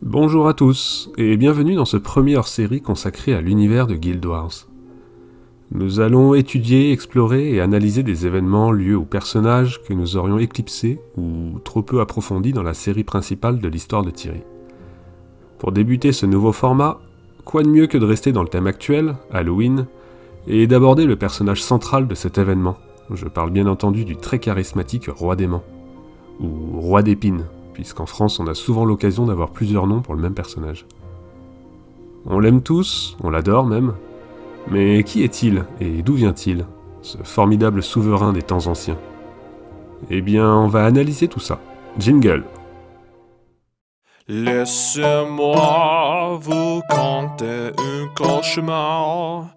Bonjour à tous, et bienvenue dans ce premier hors-série consacré à l'univers de Guild Wars. Nous allons étudier, explorer et analyser des événements, lieux ou personnages que nous aurions éclipsés ou trop peu approfondis dans la série principale de l'histoire de Thierry. Pour débuter ce nouveau format, quoi de mieux que de rester dans le thème actuel, Halloween, et d'aborder le personnage central de cet événement. Je parle bien entendu du très charismatique Roi Démon, ou Roi d'Épines, puisqu'en France on a souvent l'occasion d'avoir plusieurs noms pour le même personnage. On l'aime tous, on l'adore même, mais qui est-il et d'où vient-il, ce formidable souverain des temps anciens? Eh bien, on va analyser tout ça. Jingle. Laissez-moi vous conter un cauchemar,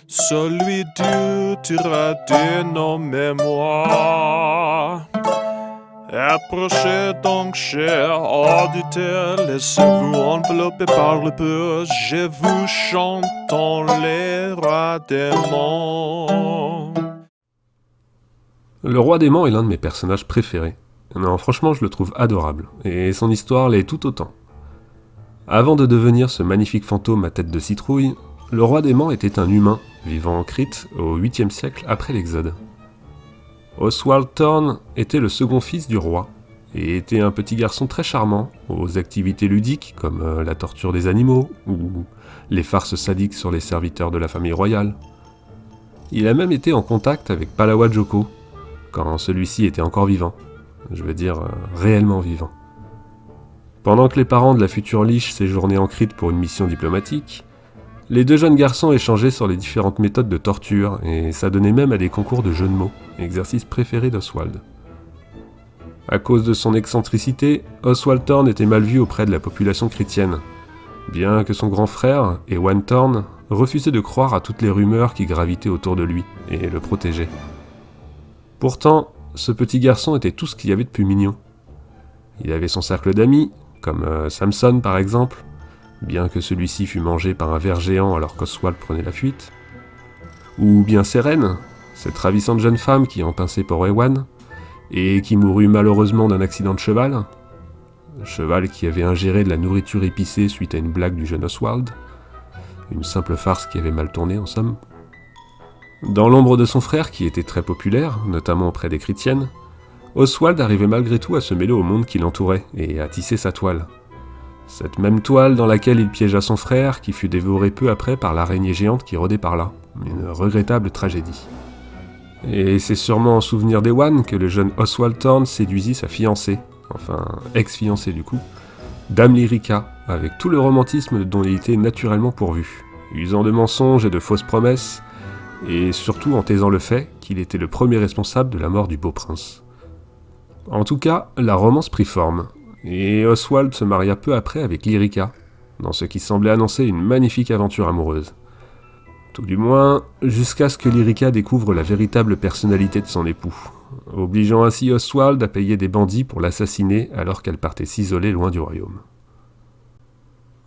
celui du tiré nos mémoires. Approchez donc, chers auditeurs, laissez-vous envelopper par le buzz, je vous chantons les rois démons. Le Roi Démon est l'un de mes personnages préférés. Non, franchement, je le trouve adorable, et son histoire l'est tout autant. Avant de devenir ce magnifique fantôme à tête de citrouille, le Roi Démon était un humain, vivant en Crete au 8e siècle après l'Exode. Oswald Thorne était le second fils du roi, et était un petit garçon très charmant, aux activités ludiques comme la torture des animaux, ou les farces sadiques sur les serviteurs de la famille royale. Il a même été en contact avec Palawa Joko, quand celui-ci était encore vivant. Je veux dire, réellement vivant. Pendant que les parents de la future Liche séjournaient en Crete pour une mission diplomatique, les deux jeunes garçons échangeaient sur les différentes méthodes de torture, et ça donnait même à des concours de jeux de mots, exercice préféré d'Oswald. À cause de son excentricité, Oswald Thorne était mal vu auprès de la population chrétienne, bien que son grand frère, Ewan Thorne, refusait de croire à toutes les rumeurs qui gravitaient autour de lui, et le protégeait. Pourtant, ce petit garçon était tout ce qu'il y avait de plus mignon. Il avait son cercle d'amis, comme Samson par exemple, bien que celui-ci fût mangé par un ver géant alors qu'Oswald prenait la fuite. Ou bien Seren, cette ravissante jeune femme qui empinçait pour Ewan, et qui mourut malheureusement d'un accident de cheval. Cheval qui avait ingéré de la nourriture épicée suite à une blague du jeune Oswald. Une simple farce qui avait mal tourné en somme. Dans l'ombre de son frère qui était très populaire, notamment auprès des chrétiennes, Oswald arrivait malgré tout à se mêler au monde qui l'entourait et à tisser sa toile. Cette même toile dans laquelle il piégea son frère, qui fut dévoré peu après par l'araignée géante qui rôdait par là. Une regrettable tragédie. Et c'est sûrement en souvenir d'Ewan que le jeune Oswald Thorne séduisit sa fiancée, enfin ex-fiancée du coup, Dame Lyrica, avec tout le romantisme dont il était naturellement pourvu, usant de mensonges et de fausses promesses, et surtout en taisant le fait qu'il était le premier responsable de la mort du beau prince. En tout cas, la romance prit forme, et Oswald se maria peu après avec Lyrica, dans ce qui semblait annoncer une magnifique aventure amoureuse. Tout du moins, jusqu'à ce que Lyrica découvre la véritable personnalité de son époux, obligeant ainsi Oswald à payer des bandits pour l'assassiner alors qu'elle partait s'isoler loin du royaume.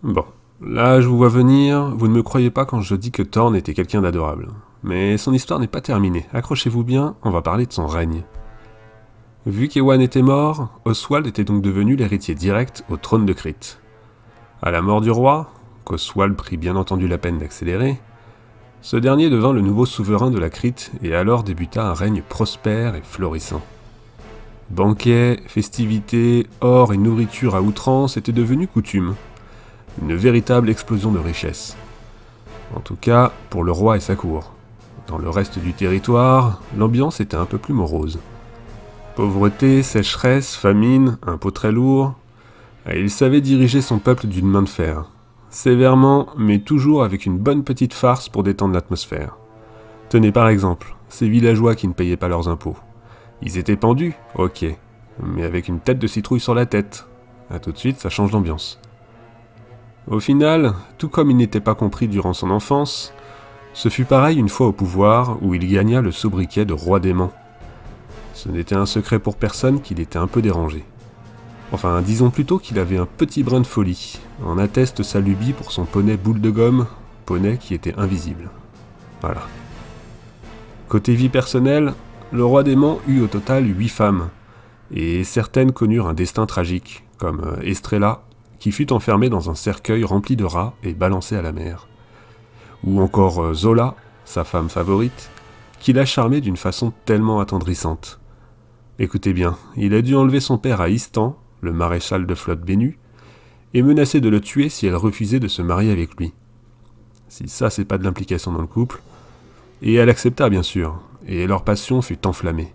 Bon, là je vous vois venir, vous ne me croyez pas quand je dis que Thorne était quelqu'un d'adorable. Mais son histoire n'est pas terminée, accrochez-vous bien, on va parler de son règne. Vu qu'Ewan était mort, Oswald était donc devenu l'héritier direct au trône de Crete. À la mort du roi, qu'Oswald prit bien entendu la peine d'accélérer, ce dernier devint le nouveau souverain de la Crete et alors débuta un règne prospère et florissant. Banquets, festivités, or et nourriture à outrance étaient devenus coutume. Une véritable explosion de richesses. En tout cas, pour le roi et sa cour. Dans le reste du territoire, l'ambiance était un peu plus morose. Pauvreté, sécheresse, famine, impôts très lourds, et il savait diriger son peuple d'une main de fer. Sévèrement, mais toujours avec une bonne petite farce pour détendre l'atmosphère. Tenez par exemple, ces villageois qui ne payaient pas leurs impôts. Ils étaient pendus, ok, mais avec une tête de citrouille sur la tête. À tout de suite, ça change d'ambiance. Au final, tout comme il n'était pas compris durant son enfance, ce fut pareil une fois au pouvoir où il gagna le sobriquet de Roi Démon. Ce n'était un secret pour personne qu'il était un peu dérangé. Enfin, disons plutôt qu'il avait un petit brin de folie. En atteste sa lubie pour son poney boule de gomme, poney qui était invisible. Voilà. Côté vie personnelle, le Roi Démon eut au total 8 femmes, et certaines connurent un destin tragique, comme Estrella, qui fut enfermé dans un cercueil rempli de rats et balancé à la mer. Ou encore Zola, sa femme favorite, qui l'a charmé d'une façon tellement attendrissante. Écoutez bien, il a dû enlever son père à Istan, le maréchal de flotte Bénu, et menacer de le tuer si elle refusait de se marier avec lui. Si ça c'est pas de l'implication dans le couple. Et elle accepta bien sûr, et leur passion fut enflammée.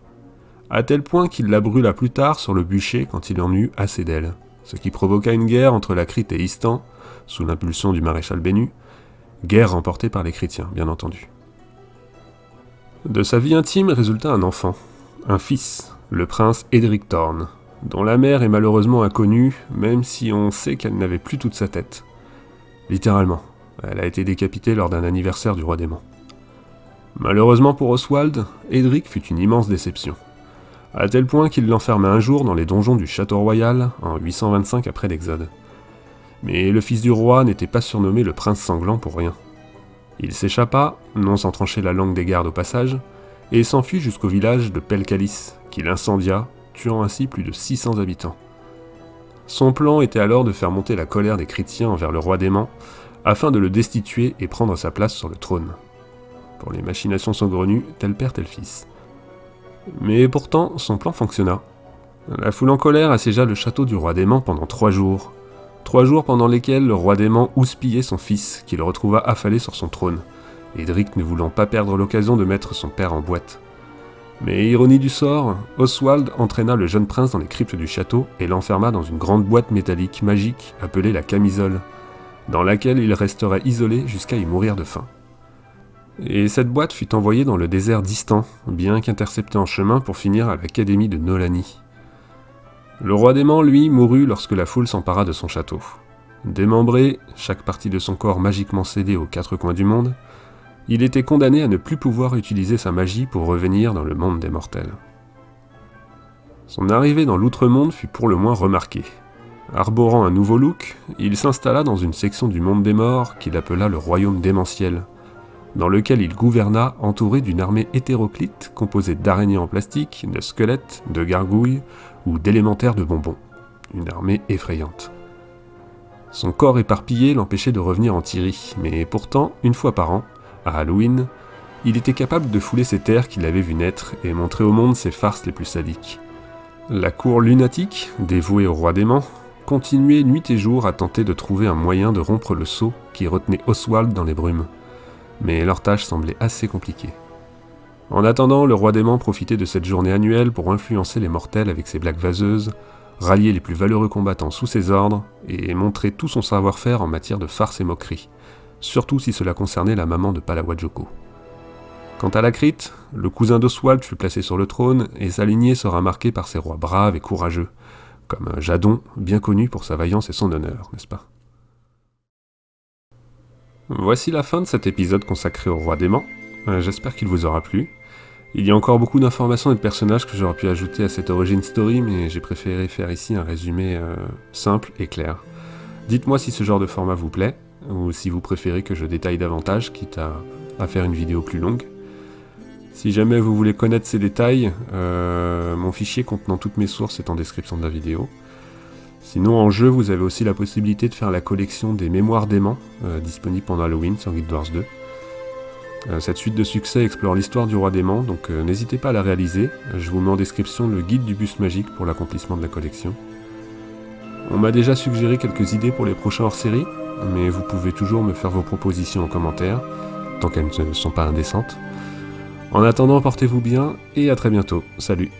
À tel point qu'il la brûla plus tard sur le bûcher quand il en eut assez d'elle, ce qui provoqua une guerre entre la Crite et Istan, sous l'impulsion du maréchal Bénu, guerre remportée par les chrétiens, bien entendu. De sa vie intime résulta un enfant, un fils, le prince Édric Thorne, dont la mère est malheureusement inconnue, même si on sait qu'elle n'avait plus toute sa tête. Littéralement, elle a été décapitée lors d'un anniversaire du roi démon. Malheureusement pour Oswald, Édric fut une immense déception, à tel point qu'il l'enferma un jour dans les donjons du château royal en 825 après l'Exode. Mais le fils du roi n'était pas surnommé le prince sanglant pour rien. Il s'échappa, non sans trancher la langue des gardes au passage, et s'enfuit jusqu'au village de Pelcalis, qu'il incendia, tuant ainsi plus de 600 habitants. Son plan était alors de faire monter la colère des chrétiens envers le roi dément, afin de le destituer et prendre sa place sur le trône. Pour les machinations saugrenues, tel père tel fils. Mais pourtant, son plan fonctionna. La foule en colère assiégea le château du roi dément pendant 3 jours. 3 jours pendant lesquels le roi dément houspillait son fils, qu'il retrouva affalé sur son trône, Édric ne voulant pas perdre l'occasion de mettre son père en boîte. Mais ironie du sort, Oswald entraîna le jeune prince dans les cryptes du château et l'enferma dans une grande boîte métallique magique appelée la camisole, dans laquelle il resterait isolé jusqu'à y mourir de faim. Et cette boîte fut envoyée dans le désert distant, bien qu'interceptée en chemin pour finir à l'académie de Nolani. Le roi dément, lui, mourut lorsque la foule s'empara de son château. Démembré, chaque partie de son corps magiquement cédée aux 4 coins du monde, il était condamné à ne plus pouvoir utiliser sa magie pour revenir dans le monde des mortels. Son arrivée dans l'outre-monde fut pour le moins remarquée. Arborant un nouveau look, il s'installa dans une section du monde des morts qu'il appela le royaume démentiel, dans lequel il gouverna entouré d'une armée hétéroclite composée d'araignées en plastique, de squelettes, de gargouilles ou d'élémentaires de bonbons. Une armée effrayante. Son corps éparpillé l'empêchait de revenir en Tyrie, mais pourtant, une fois par an, à Halloween, il était capable de fouler ces terres qu'il avait vues naître et montrer au monde ses farces les plus sadiques. La cour lunatique, dévouée au roi dément, continuait nuit et jour à tenter de trouver un moyen de rompre le sceau qui retenait Oswald dans les brumes. Mais leur tâche semblait assez compliquée. En attendant, le roi dément profitait de cette journée annuelle pour influencer les mortels avec ses blagues vaseuses, rallier les plus valeureux combattants sous ses ordres et montrer tout son savoir-faire en matière de farce et moquerie, surtout si cela concernait la maman de Palawajoko. Quant à la Crite, le cousin d'Oswald fut placé sur le trône et sa lignée sera marquée par ses rois braves et courageux, comme Jadon, bien connu pour sa vaillance et son honneur, n'est-ce pas ? Voici la fin de cet épisode consacré au roi dément. J'espère qu'il vous aura plu. Il y a encore beaucoup d'informations et de personnages que j'aurais pu ajouter à cette origin story, mais j'ai préféré faire ici un résumé simple et clair. Dites-moi si ce genre de format vous plaît, ou si vous préférez que je détaille davantage, quitte à faire une vidéo plus longue. Si jamais vous voulez connaître ces détails, mon fichier contenant toutes mes sources est en description de la vidéo. Sinon, en jeu, vous avez aussi la possibilité de faire la collection des Mémoires déments, disponible pendant Halloween sur Guild Wars 2. Cette suite de succès explore l'histoire du roi dément, donc n'hésitez pas à la réaliser. Je vous mets en description le guide du bus magique pour l'accomplissement de la collection. On m'a déjà suggéré quelques idées pour les prochains hors-série, mais vous pouvez toujours me faire vos propositions en commentaire, tant qu'elles ne sont pas indécentes. En attendant, portez-vous bien et à très bientôt. Salut!